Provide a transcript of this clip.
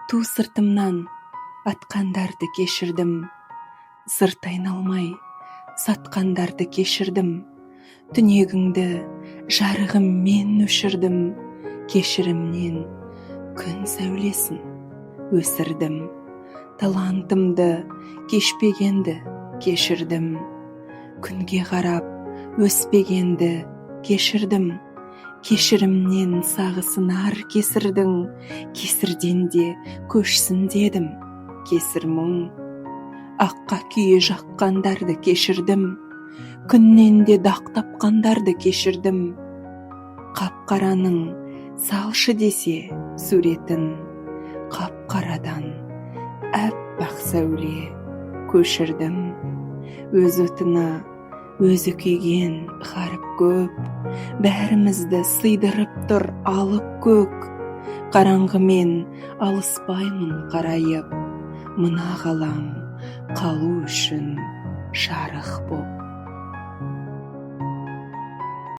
Ту сыртымнан атқандарды кешірдім. Сырт айналмай сатқандарды кешірдім. Түнегіңді жарығым мен өшірдім. Кешірімнен күн сәулесін өсірдім. Талантымды кешпегенді кешірдім. Күнге қарап өспегенді кешірдім. Кешірімнен сағысынар кесірдің, кесірден де көшсін дедім. Кесір мұң, аққа күйе жаққандарды кешірдім. Күннен де дақ тапқандарды кешірдім. Қап-қараның салшы десе суретін, қап-қарадан әппақ сәуле көшірдім. Өз отына өзі күйген ғаріп көп, бәрімізді сыйдырып тұр алып көк. Қараңғымен алыспаймын қарайып, мына ғалам қалу үшін жарық боп.